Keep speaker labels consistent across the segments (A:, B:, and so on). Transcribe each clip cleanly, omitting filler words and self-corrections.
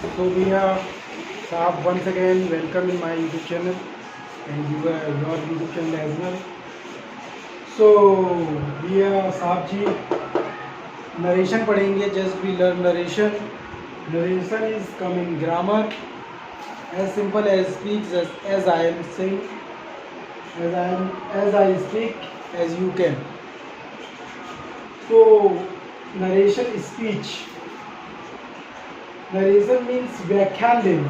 A: So we are Saab once again welcome in my YouTube channel and your YouTube channel as well. So we are Saab ji narration पढ़ेंगे. Just we learn narration. Narration is come in grammar as simple as speaks as I am saying, as I speak as you can. So narration is speech. Narration means व्याख्यान देना,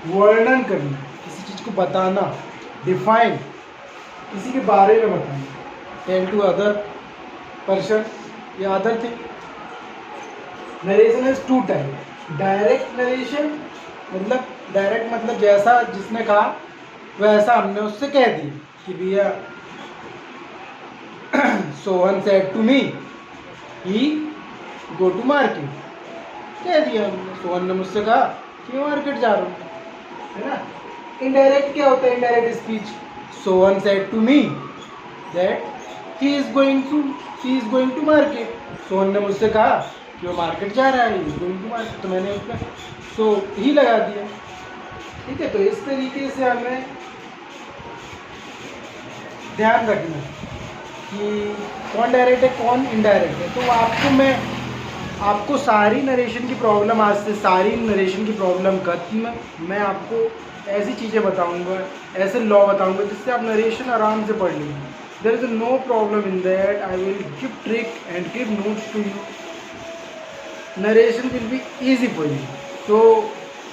A: वर्णन करना, किसी चीज़ को बताना, define, किसी के बारे में बताना, टेल टू अदर पर्सन या other thing. Narration is two type. Direct narration मतलब जैसा जिसने कहा वैसा हमने उससे कह दिया कि भैया Sohan said to me he go to market. कह दिया हमने, सोहन ने मुझसे कहा कि मैं मार्केट जा रहा हूँ, है ना. इनडायरेक्ट क्या होता है? Indirect speech. Sohan said to me that he is going to market. Sohan ने मुझसे कहा कि वो मार्केट जा रहा है, he is going to market. तो मैंने उसमें सो ही लगा दिया. ठीक है. तो इस तरीके से हमें ध्यान रखना कि कौन डायरेक्ट है कौन इनडायरेक्ट है. तो आपको सारी नरेशन की प्रॉब्लम, आज से सारी नरेशन की प्रॉब्लम खत्म. मैं आपको ऐसी चीज़ें बताऊंगा, ऐसे लॉ बताऊंगा जिससे आप नरेशन आराम से पढ़ लेंगे. There is no problem in that. I will give trick and give notes to you. Narration will be easy for you. तो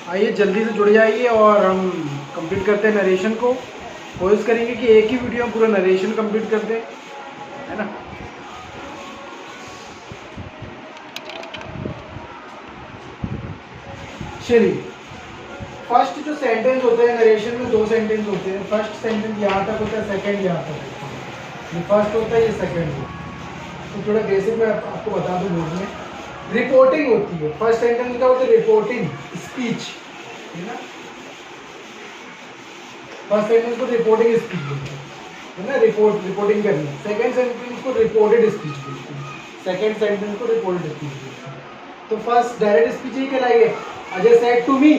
A: आइए जल्दी से जुड़ जाइए और हम कंप्लीट करते हैं नरेशन को. कोशिश करेंगे कि एक ही वीडियो में पूरा नरेशन कंप्लीट कर दें, है ना. चलिए, फर्स्ट जो सेंटेंस होते हैं नरेशन में, दो सेंटेंस होते हैं. फर्स्ट सेंटेंस यहाँ तक होता है, सेकंड यहाँ तक होता है. ये फर्स्ट होता है, ये सेकंड होता है. तो थोड़ा बेसिक मैं आपको बता दूँ. बोर्ड में रिपोर्टिंग होती है. फर्स्ट सेंटेंस क्या होता है? रिपोर्टिंग, स्पीच, है ना. फर्स्ट सेंटेंस को रिपोर्टिंग स्पीच बोलते हैं, है ना. रिपोर्टिंग करनी. सेकंड सेंटेंस को रिपोर्टेड स्पीच बोलते हैं. सेकंड सेंटेंस को रिपोर्टेड स्पीच बोलते हैं. तो फर्स्ट डायरेक्ट स्पीच ही कहलाएगी. अजय सेड टू मी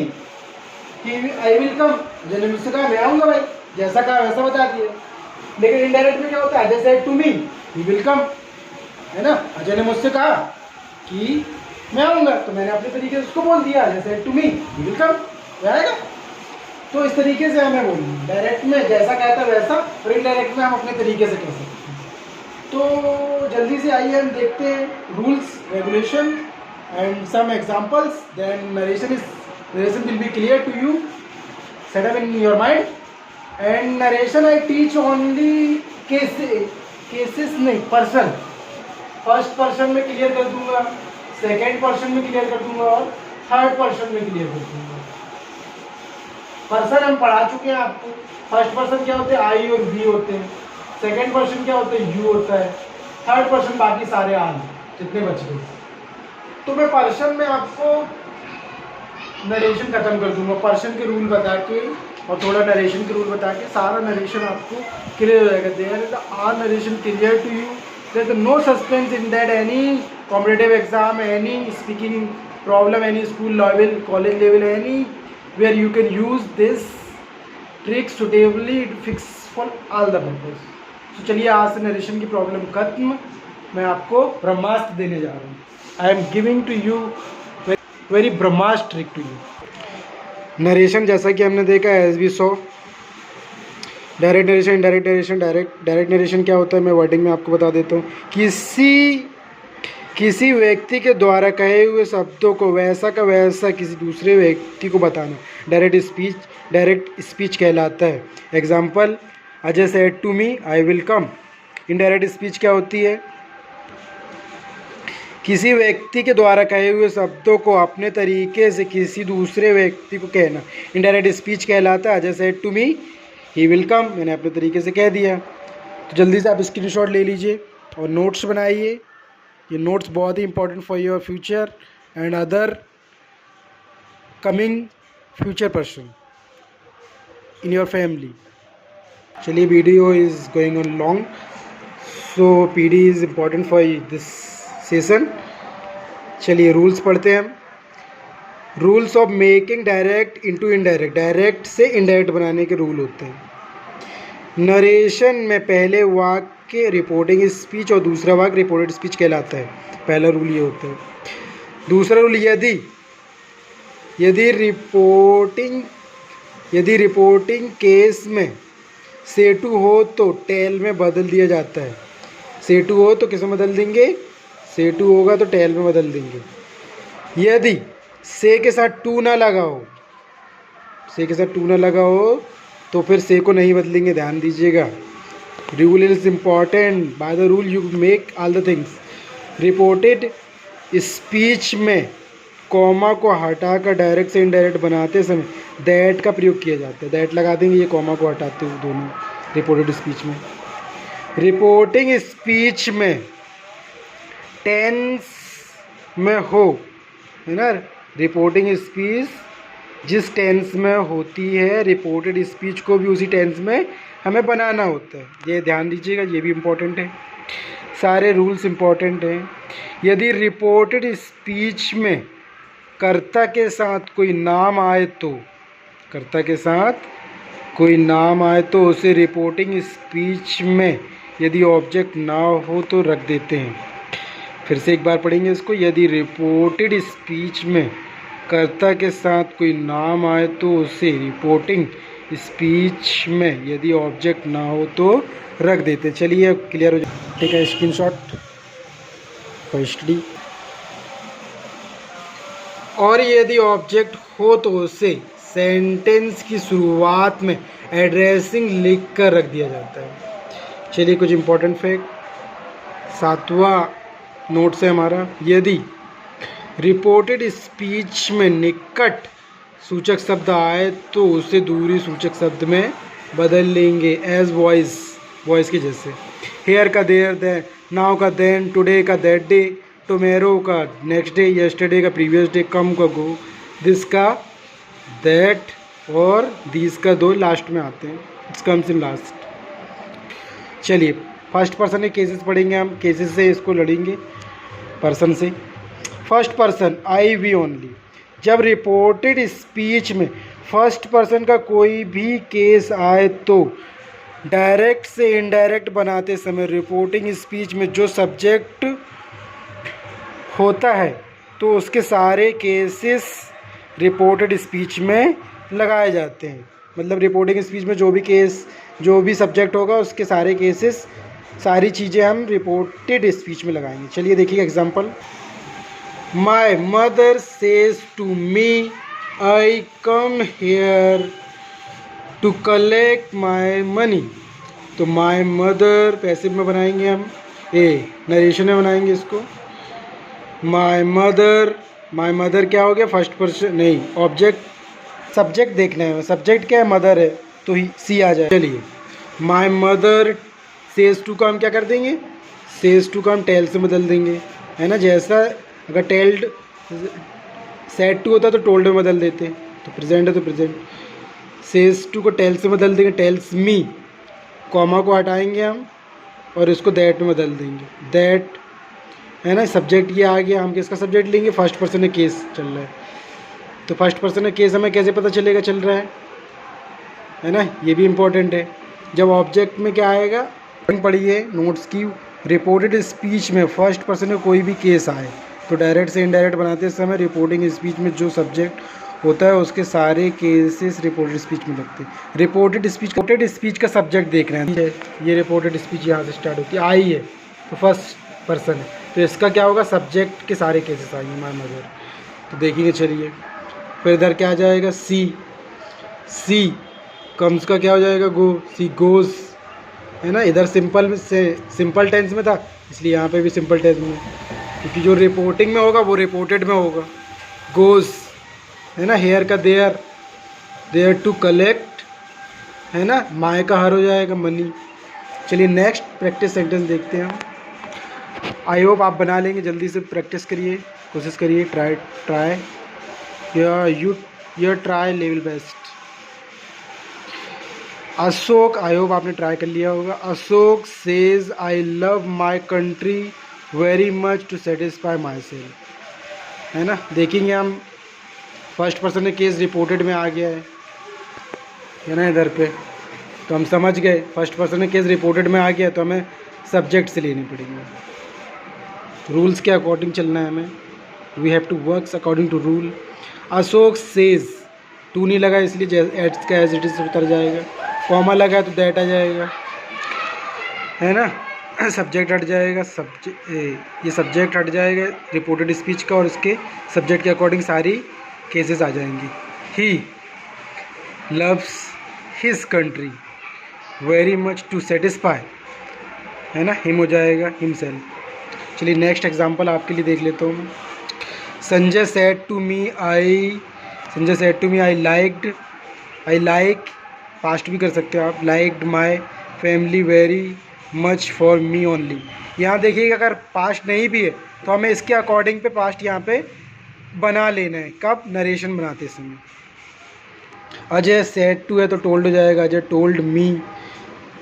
A: कि आई विल कम. अजय ने मुझसे कहा मैं आऊँगा भाई, जैसा कहा वैसा बता दिया. लेकिन इनडायरेक्ट में क्या होता है? Ajay said to me he will come, है ना. अजय ने मुझसे कहा कि मैं आऊँगा, तो मैंने अपने तरीके से उसको बोल दिया. Ajay said to me he will come, आएगा. तो इस तरीके से हमें बोलना. डायरेक्ट में जैसा कहता है वैसा, और इनडायरेक्ट में हम अपने तरीके से कह सकते हैं. तो जल्दी से आइए हम देखते हैं rules, regulation and some examples. Then narration will be clear to you, set up in your mind. And narration I teach only cases नहीं, person. फर्स्ट पर्सन में क्लियर कर दूंगा, सेकंड पर्सन में क्लियर कर दूंगा और थर्ड पर्सन में clear कर दूंगा. पर्सन हम पढ़ा चुके हैं आपको. फर्स्ट पर्सन क्या होते हैं? आई और वी होते हैं. सेकंड पर्सन क्या होते हैं? यू होता है. थर्ड पर्सन बाकी सारे आल जितने बच गए. तो मैं पर्सन में आपको नरेशन खत्म कर दूंगा, पर्सन के रूल बता के और थोड़ा नरेशन के रूल बता के सारा नरेशन आपको क्लियर हो जाएगा. There is are narration clear to you. There is no suspense in that any competitive exam, any speaking problem, any school level, college level, any where you can use this trick suitably. It fix for all the purpose. तो चलिए आज से narration की problem खत्म. मैं आपको ब्रह्मास्त्र देने जा रहा हूँ. I am giving to you very ब्रह्मास्त्र trick to you. नरेशन जैसा कि हमने देखा as we saw, direct narration, indirect narration. Direct narration क्या होता है मैं वर्डिंग में आपको बता देता हूँ. किसी व्यक्ति के द्वारा कहे हुए शब्दों को वैसा का वैसा किसी दूसरे व्यक्ति को बताना डायरेक्ट स्पीच कहलाता है. Example, Ajay said to me I will come. Indirect speech क्या होती है? किसी व्यक्ति के द्वारा कहे हुए शब्दों को अपने तरीके से किसी दूसरे व्यक्ति को कहना इनडायरेक्ट स्पीच कहलाता है. Ajay said to me he will come, मैंने अपने तरीके से कह दिया. तो जल्दी से आप स्क्रीनशॉट ले लीजिए और नोट्स बनाइए. ये नोट्स बहुत ही important for your future and other coming future person in your family. चलिए, video is going on long, so PD is important for this session. चलिए रूल्स पढ़ते हैं हम. Rules of making direct into indirect, direct से indirect बनाने के rule होते हैं। नरेशन में पहले वाक्य रिपोर्टिंग स्पीच और दूसरा वाक्य रिपोर्टेड स्पीच कहलाता है। पहला रूल ये होता है। दूसरा रूल, यदि रिपोर्टिंग केस में से टू हो तो टेल में बदल दिया जाता है। से टू हो तो किस में बदल देंगे? से टू होगा तो टेल में बदल देंगे। यदि से के साथ टू ना लगा हो, तो फिर से को नहीं बदलेंगे, ध्यान दीजिएगा। Rule is important. By the rule you make all the things. Reported speech में कॉमा को हटाकर डायरेक्ट से इनडायरेक्ट बनाते समय दैट का प्रयोग किया जाता है। दैट लगा देंगे, ये कॉमा को हटाते हुए दोनों रिपोर्टेड स्पीच में। रिपोर्टिंग स्पीच में टेंस में हो, है ना, रिपोर्टिंग स्पीच जिस टेंस में होती है, रिपोर्टेड स्पीच को भी उसी टेंस में हमें बनाना होता है। ये ध्यान दीजिएगा, ये भी इम्पोर्टेंट है। सारे रूल्स इम्पोर्टेंट हैं। यदि रिपोर्टेड स्पीच में कर्ता के साथ कोई नाम आए तो उसे रिपोर्टिंग स्पीच में यदि ऑब्जेक्ट ना हो तो रख देते हैं। फिर से एक बार पढ़ेंगे इसको। यदि रिपोर्टेड स्पीच में कर्ता के साथ कोई नाम आए तो उसे रिपोर्टिंग स्पीच में यदि ऑब्जेक्ट ना हो तो रख देते हैं। चलिए क्लियर हो जाए। ठीक है, स्क्रीनशॉट फॉर स्टडी। और यदि ऑब्जेक्ट हो तो उसे सेंटेंस की शुरुआत में एड्रेसिंग लिख कर रख दिया जाता है। चलिए कुछ इंपॉर्टेंट फैक्ट 7वां नोट से हमारा। यदि रिपोर्टेड स्पीच में निकट सूचक शब्द आए तो उसे दूरी सूचक शब्द में बदल लेंगे। एज वॉइस के जैसे। हेयर का देयर, देन, नाउ का देन, टुडे का दैट डे, टुमेरो का नेक्स्ट डे, यस्टरडे का प्रीवियस डे, कम का गो, दिस का दैट और दिस का दो लास्ट में आते हैं। It's comes in last. चलिए फर्स्ट पर्सन के केसेस पढ़ेंगे हम। केसेस से इसको लड़ेंगे पर्सन से। First person, I we only. जब रिपोर्टेड स्पीच में फर्स्ट पर्सन का कोई भी केस आए तो डायरेक्ट से इनडायरेक्ट बनाते समय रिपोर्टिंग स्पीच में जो सब्जेक्ट होता है तो उसके सारे केसेस रिपोर्टेड स्पीच में लगाए जाते हैं। मतलब रिपोर्टिंग स्पीच में जो भी सब्जेक्ट होगा उसके सारे केसेस, सारी चीज़ें हम रिपोर्टेड स्पीच में लगाएंगे। चलिए देखिए example. My mother says to me I come here to collect my money. तो माय मदर पैसिव में बनाएंगे हम, नरेशन में बनाएंगे इसको। माय मदर क्या हो गया? फर्स्ट पर्सन नहीं, ऑब्जेक्ट सब्जेक्ट देखना है। सब्जेक्ट क्या है? मदर है, तो ही सी आ जाए। चलिए माय मदर सेज टू का हम क्या कर देंगे? सेज टू का हम टेल से बदल देंगे, है ना। जैसा अगर टेल्ड सेड टू होता तो टोल्ड में बदल देते, तो प्रेजेंट है तो प्रेजेंट। सेज टू को टेल से बदल देंगे, टेल्स मी। कॉमा को हटाएंगे हम और इसको दैट में बदल देंगे, दैट, है ना। सब्जेक्ट ये आ गया। हम किसका सब्जेक्ट लेंगे? फर्स्ट पर्सन में केस चल रहा है, तो फर्स्ट पर्सन में केस हमें कैसे पता चलेगा चल रहा है ना। ये भी इम्पोर्टेंट है। जब ऑब्जेक्ट में क्या आएगा, पढ़िए नोट्स की। रिपोर्टेड स्पीच में फर्स्ट पर्सन में कोई भी केस आए तो डायरेक्ट से इनडायरेक्ट बनाते समय रिपोर्टिंग स्पीच में जो सब्जेक्ट होता है उसके सारे केसेस रिपोर्टेड स्पीच में लगते हैं। रिपोर्टेड स्पीच का सब्जेक्ट देखना है। ये रिपोर्टेड स्पीच यहाँ से स्टार्ट होती है, आई है तो फर्स्ट पर्सन है, तो इसका क्या होगा? सब्जेक्ट के सारे केसेस आएंगे, माय मदर। तो देखेंगे चलिए। फिर इधर क्या आ जाएगा? सी कम्स का क्या हो जाएगा? गो, सी गोज, है ना। इधर सिंपल टेंस में था, इसलिए यहाँ पे भी सिंपल टेंस में, क्योंकि जो रिपोर्टिंग में होगा वो रिपोर्टेड में होगा। गोज, है ना। हेयर का देयर टू कलेक्ट, है ना। माय का हर हो जाएगा मनी। चलिए नेक्स्ट प्रैक्टिस सेंटेंस देखते हैं हम। आई होप आप बना लेंगे, जल्दी से प्रैक्टिस करिए, कोशिश करिए। Try you try level best. Ashok, I hope आपने ट्राई कर लिया होगा। Ashok says I love my country very much to satisfy my self, है ना। देखेंगे हम फर्स्ट पर्सन का केस रिपोर्टेड में आ गया है ना इधर पे, तो हम समझ गए फर्स्ट पर्सन का केस रिपोर्टेड में आ गया तो हमें सब्जेक्ट से लेने पड़ेंगे। रूल्स के अकॉर्डिंग चलना है हमें, we have to work according to rule. Ashok says, to नहीं लगा इसलिए एड्स का एज इट इज उतर जाएगा, कॉमा लगा है तो दैट आ जाएगा, है ना, सब्जेक्ट हट जाएगा, ये सब्जेक्ट हट जाएगा रिपोर्टेड स्पीच का और इसके सब्जेक्ट के अकॉर्डिंग सारी केसेस आ जाएंगी। He loves his country very much to satisfy, है ना, हिम हो जाएगा हिमसेल्फ। चलिए नेक्स्ट एग्जांपल आपके लिए देख लेता हूँ मैं। Sanjay said to me I like, past भी कर सकते हो आप, liked my family very much for me only. यहाँ देखिएगा अगर पास्ट नहीं भी है तो हमें इसके अकॉर्डिंग पे पास्ट यहाँ पे बना लेना है। कब? नरेशन बनाते समय। अजय सेड टू है तो टोल्ड हो जाएगा, अजय टोल्ड मी,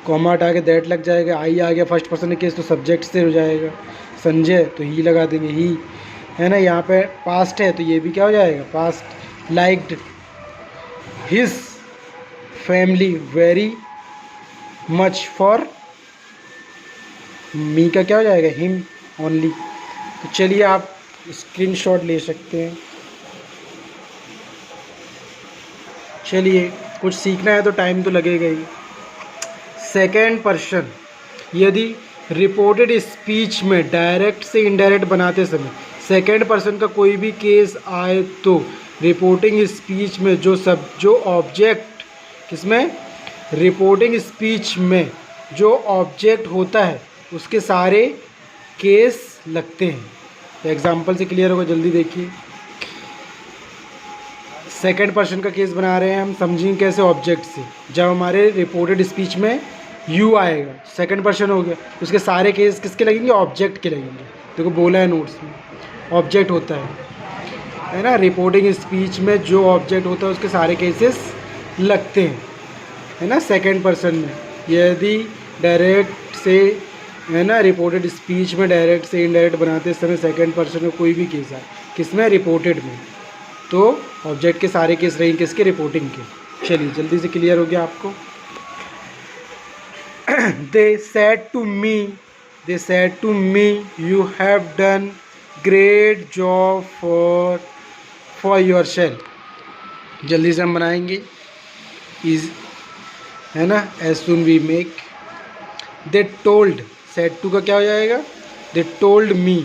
A: कॉमा हटा के दैट लग जाएगा, आई आ गया फर्स्ट पर्सन केस तो सब्जेक्ट से हो जाएगा। संजय तो ही लगा देंगे, ही, है ना, यहाँ पे पास्ट है तो ये भी क्या हो जाएगा, past. Liked his family very much for मी का क्या हो जाएगा, हिम ओनली। तो चलिए आप स्क्रीनशॉट ले सकते हैं। चलिए कुछ सीखना है तो टाइम तो लगेगा ही। सेकेंड पर्सन, यदि रिपोर्टेड स्पीच में डायरेक्ट से इनडायरेक्ट बनाते समय सेकेंड पर्सन का कोई भी केस आए तो रिपोर्टिंग स्पीच में जो ऑब्जेक्ट, किसमें, रिपोर्टिंग स्पीच में जो ऑब्जेक्ट होता है उसके सारे केस लगते हैं। एग्जाम्पल से क्लियर होगा, जल्दी देखिए। सेकेंड पर्सन का केस बना रहे हैं हम, समझेंगे कैसे, ऑब्जेक्ट से। जब हमारे रिपोर्टेड स्पीच में यू आएगा, सेकेंड पर्सन हो गया, उसके सारे केस किसके लगेंगे, ऑब्जेक्ट के लगेंगे। देखो बोला है नोट्स में, ऑब्जेक्ट होता है ना, रिपोर्टिंग स्पीच में जो ऑब्जेक्ट होता है उसके सारे केसेस लगते हैं, है ना, सेकेंड पर्सन में। यदि डायरेक्ट से, है ना, रिपोर्टेड स्पीच में डायरेक्ट से इनडायरेक्ट बनाते समय सेकेंड पर्सन में कोई भी केस आए, किसमें, रिपोर्टेड में, तो ऑब्जेक्ट के सारे केस रहेंगे किसके, रिपोर्टिंग के। चलिए जल्दी से क्लियर हो गया आपको। They said to me you have done great job for yourself। जल्दी से हम बनाएंगे, इज, है ना, as soon we make। They told, said to का क्या हो जाएगा, they told me,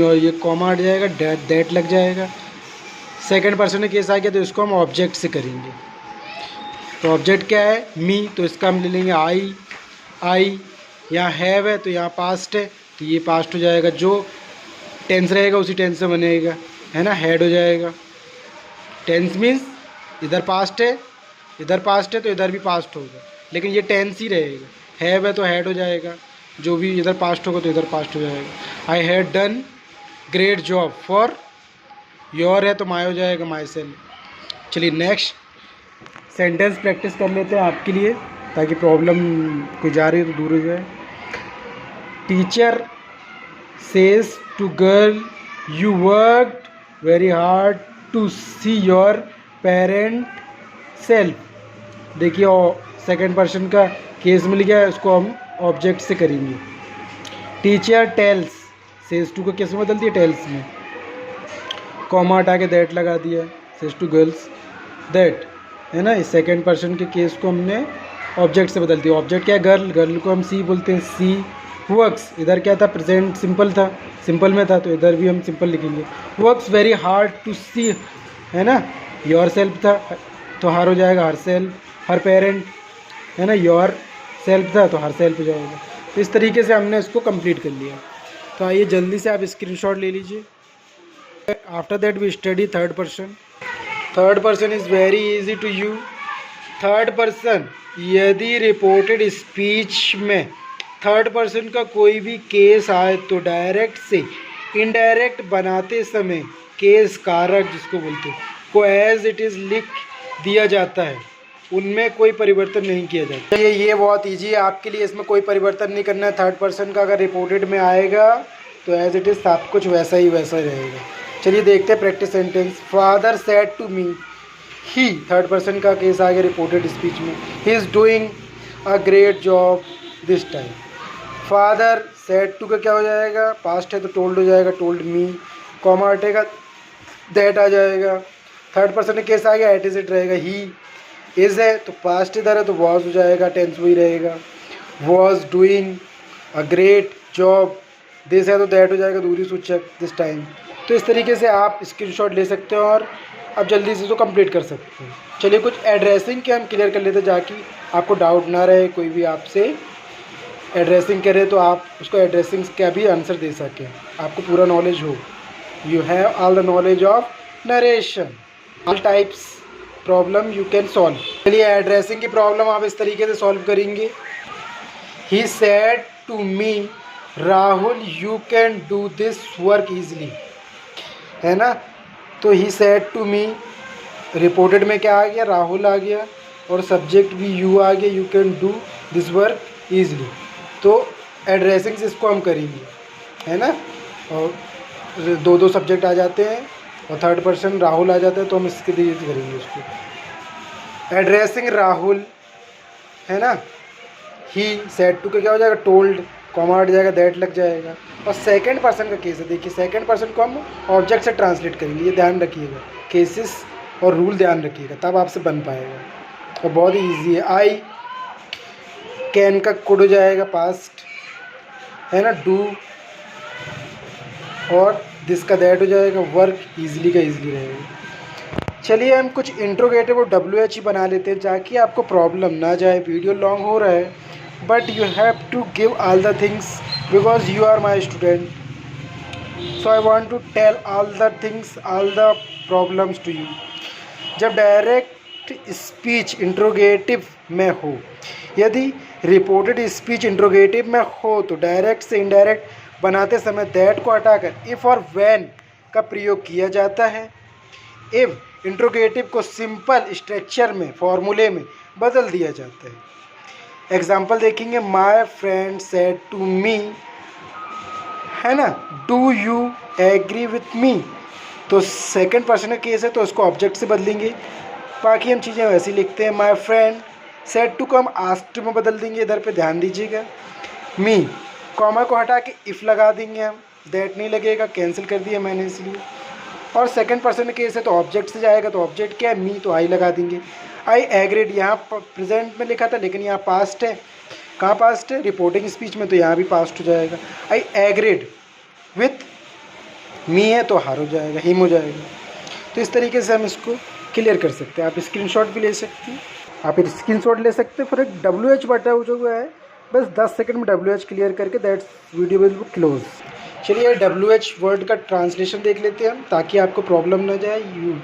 A: और ये कॉमा हट जाएगा, that लग जाएगा। सेकेंड पर्सन में केस आ गया तो इसको हम ऑब्जेक्ट से करेंगे। तो ऑब्जेक्ट क्या है, मी, तो इसका हम ले लेंगे आई। यहाँ हैव है तो यहाँ पास्ट है तो ये पास्ट हो जाएगा, जो टेंस रहेगा उसी टेंस से बनेगा, है ना, हैड हो जाएगा। टेंस मीन्स इधर पास्ट है तो इधर भी पास्ट होगा, लेकिन ये टेंस ही रहेगा। हैव है तो हैड हो जाएगा, जो भी इधर पास्ट होगा तो इधर पास्ट हो जाएगा। I had done great job for, your है तो माई हो जाएगा, माई सेल्फ। चलिए नेक्स्ट सेंटेंस प्रैक्टिस कर लेते हैं आपके लिए, ताकि प्रॉब्लम कोई जा रही है तो दूर हो जाए। Teacher says to girl you worked very hard to see your parent self. देखिए सेकेंड पर्सन का केस मिल गया है, उसको हम ऑब्जेक्ट से करेंगे। टीचर टेल्स, सेज टू को किस में बदल दिया, टेल्स में, कॉमा हटा के दैट लगा दिया, सेज टू गर्ल्स दैट, है ना। इस सेकेंड पर्सन के केस को हमने ऑब्जेक्ट से बदल दिया। ऑब्जेक्ट क्या है, गर्ल को हम सी बोलते हैं, सी वर्क्स, इधर क्या था, प्रेजेंट सिंपल था, सिंपल में था तो इधर भी हम सिंपल लिखेंगे। वर्क्स वेरी हार्ड टू सी, है ना, योर सेल्फ था तो हर हो जाएगा, हर सेल्फ, हर पेरेंट, है ना, योर सेल्फ था तो हर सेल्फ हो जाएगा। तो इस तरीके से हमने इसको कंप्लीट कर लिया। तो आइए जल्दी से आप स्क्रीनशॉट ले लीजिए। After that we study third person. Third person is very easy to you. Third person, यदि रिपोर्टेड स्पीच में थर्ड पर्सन का कोई भी केस आए तो डायरेक्ट से इनडायरेक्ट बनाते समय केस कारक जिसको बोलते हैं को एज इट इज़ लिख दिया जाता है, उनमें कोई परिवर्तन नहीं किया जाता। ये बहुत ईजी है आपके लिए, इसमें कोई परिवर्तन नहीं करना है। थर्ड पर्सन का अगर रिपोर्टेड में आएगा तो एज इट इज़ सब कुछ वैसा ही रहेगा।
B: चलिए देखते हैं practice sentence. Father said to me, he third person का केस आ गया रिपोर्टेड स्पीच में। He is doing a great job this time. Father said to का क्या हो जाएगा, पास्ट है तो टोल्ड हो जाएगा, टोल्ड मी, कॉमा हटेगा दैट आ जाएगा। थर्ड पर्सन का केस आ गया एट इज इट रहेगा। ही इज़ है तो पास्ट इधर है तो वॉज हो जाएगा, टेंस वही रहेगा। Was doing a great job, this है तो दैट हो जाएगा, दूरी सूचक दिस टाइम। तो इस तरीके से आप स्क्रीनशॉट ले सकते हो और आप जल्दी से तो कंप्लीट कर सकते हो। चलिए कुछ एड्रेसिंग के हम क्लियर कर लेते हैं, ताकि आपको डाउट ना रहे, कोई भी आपसे एड्रेसिंग करे तो आप उसको एड्रेसिंग का भी आंसर दे सकें, आपको पूरा नॉलेज हो। You have all the knowledge of narration, all types problem you can solve. चलिए एड्रेसिंग की प्रॉब्लम आप इस तरीके से सॉल्व करेंगे। He said to me Rahul you can do this work easily, है ना। तो he said to me, reported में क्या आ गया, राहुल आ गया और सब्जेक्ट भी यू आ गया, you can do this work easily. तो एड्रेसिंग से इसको हम करेंगे, है ना। और दो दो सब्जेक्ट आ जाते हैं और थर्ड पर्सन राहुल आ जाता है, तो हम इसके लिए करेंगे उसको। एड्रेसिंग राहुल, है ना। ही सेड टू का क्या हो जाएगा, टोल्ड, कॉमा हट जाएगा, दैट लग जाएगा। और सेकंड पर्सन का केस है, देखिए सेकंड पर्सन को हम ऑब्जेक्ट से ट्रांसलेट करेंगे, ये ध्यान रखिएगा, केसेस और रूल ध्यान रखिएगा, तब आपसे बन पाएगा। और बहुत ही ईजी है। आई कैन का कुड हो जाएगा पास्ट, है ना। डू और दिस का दैट हो जाएगा, वर्क ईजिली का ईजिली रहेगा। चलिए हम कुछ इंट्रोगेटिव और WH ही बना लेते हैं, ताकि आपको प्रॉब्लम ना जाए। वीडियो लॉन्ग हो रहा है, but you have to give all the things because you are my student, so I want to tell all the things, all the problems to you. जब डायरेक्ट स्पीच इंट्रोगेटिव में हो, यदि reported speech interrogative में हो, तो direct से indirect बनाते समय दैट को हटाकर इफ़ और व्हेन का प्रयोग किया जाता है। इफ इंट्रोगेटिव को सिंपल स्ट्रक्चर में, फॉर्मूले में बदल दिया जाता है। एग्जाम्पल देखेंगे, my friend said to me, है ना। Do you agree with me, तो सेकंड पर्सन का केस है तो उसको ऑब्जेक्ट से बदलेंगे। बाकी हम चीज़ें वैसे ही लिखते हैं। माई फ्रेंड सेड टू को हम आस्क्ड में बदल देंगे, इधर पे ध्यान दीजिएगा। मी, कॉमा को हटा के इफ़ लगा देंगे हम, दैट नहीं लगेगा, कैंसिल कर दिया मैंने इसलिए। और सेकंड पर्सन केस है तो ऑब्जेक्ट से जाएगा, तो ऑब्जेक्ट क्या है, मी, तो आई लगा देंगे। आई एग्रीड, यहाँ प्रेजेंट में लिखा था लेकिन यहाँ पास्ट है। कहाँ पास्ट है, रिपोर्टिंग स्पीच में, तो यहाँ भी पास्ट हो जाएगा। आई एग्रीड विथ मी है तो हर हो जाएगा, हिम हो जाएगा। तो इस तरीके से हम इसको क्लियर कर सकते हैं। आप स्क्रीनशॉट भी ले सकते हैं, आप स्क्रीनशॉट ले सकते हैं। फिर एक WH बटा जो है, बस 10 सेकंड में WH क्लियर करके that's video will be close. चलिए WH वर्ड का ट्रांसलेशन देख लेते हैं हम, ताकि आपको प्रॉब्लम ना जाए, you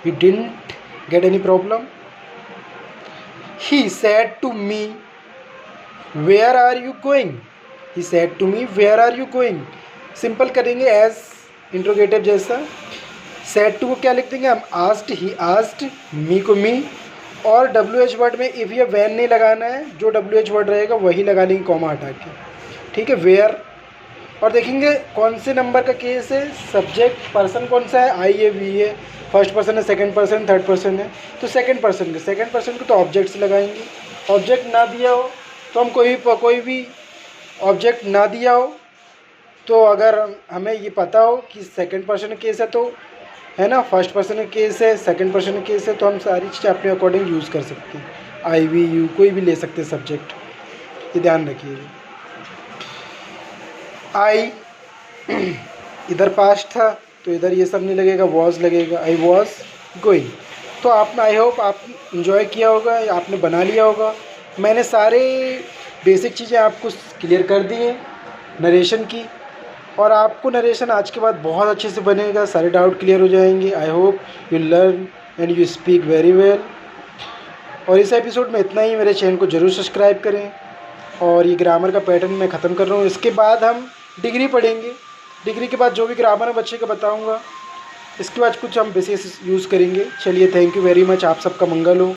B: didn't get any problem. He said to me where are you going, he said to me where are you going. Simple करेंगे एज इंट्रोगेटिव जैसा। सेड टू को क्या लिख देंगे हम, आस्क्ड, ही आस्क्ड, मी को मी, और WH वर्ड में इफ़ या वैन नहीं लगाना है, जो WH वर्ड रहेगा वही लगा लेंगे कॉमा हटा के, ठीक है। वेयर, और देखेंगे कौन से नंबर का केस है, सब्जेक्ट पर्सन कौन सा है, आई है, वी है, फर्स्ट पर्सन है, सेकंड पर्सन, थर्ड पर्सन है, तो सेकंड पर्सन को तो ऑब्जेक्ट से लगाएंगे। ऑब्जेक्ट ना दिया हो तो हम कोई भी ऑब्जेक्ट ना दिया हो, तो अगर हमें ये पता हो कि सेकंड पर्सन केस है तो, है ना, फर्स्ट पर्सन केस है, सेकंड पर्सन केस है, तो हम सारी चीज़ें अपने अकॉर्डिंग यूज़ कर सकते हैं। आई, वी, यू कोई भी ले सकते हैं सब्जेक्ट, ये ध्यान रखिएगा। आई इधर पास्ट था तो इधर ये सब नहीं लगेगा, वॉज लगेगा, आई वॉज गोइंग। तो आपने, आई होप आप इंजॉय किया होगा, आपने बना लिया होगा। मैंने सारे बेसिक चीज़ें आपको क्लियर कर दी हैं नरेशन की, और आपको नरेशन आज के बाद बहुत अच्छे से बनेगा, सारे डाउट क्लियर हो जाएंगे। I hope you learn and you speak very well. और इस एपिसोड में इतना ही। मेरे चैनल को ज़रूर सब्सक्राइब करें। और ये ग्रामर का पैटर्न मैं ख़त्म कर रहा हूँ, इसके बाद हम डिग्री पढ़ेंगे। डिग्री के बाद जो भी ग्रामर है बच्चे का बताऊँगा, इसके बाद कुछ हम बेसिस यूज़ करेंगे। चलिए, थैंक यू वेरी मच, आप सबका मंगल हो।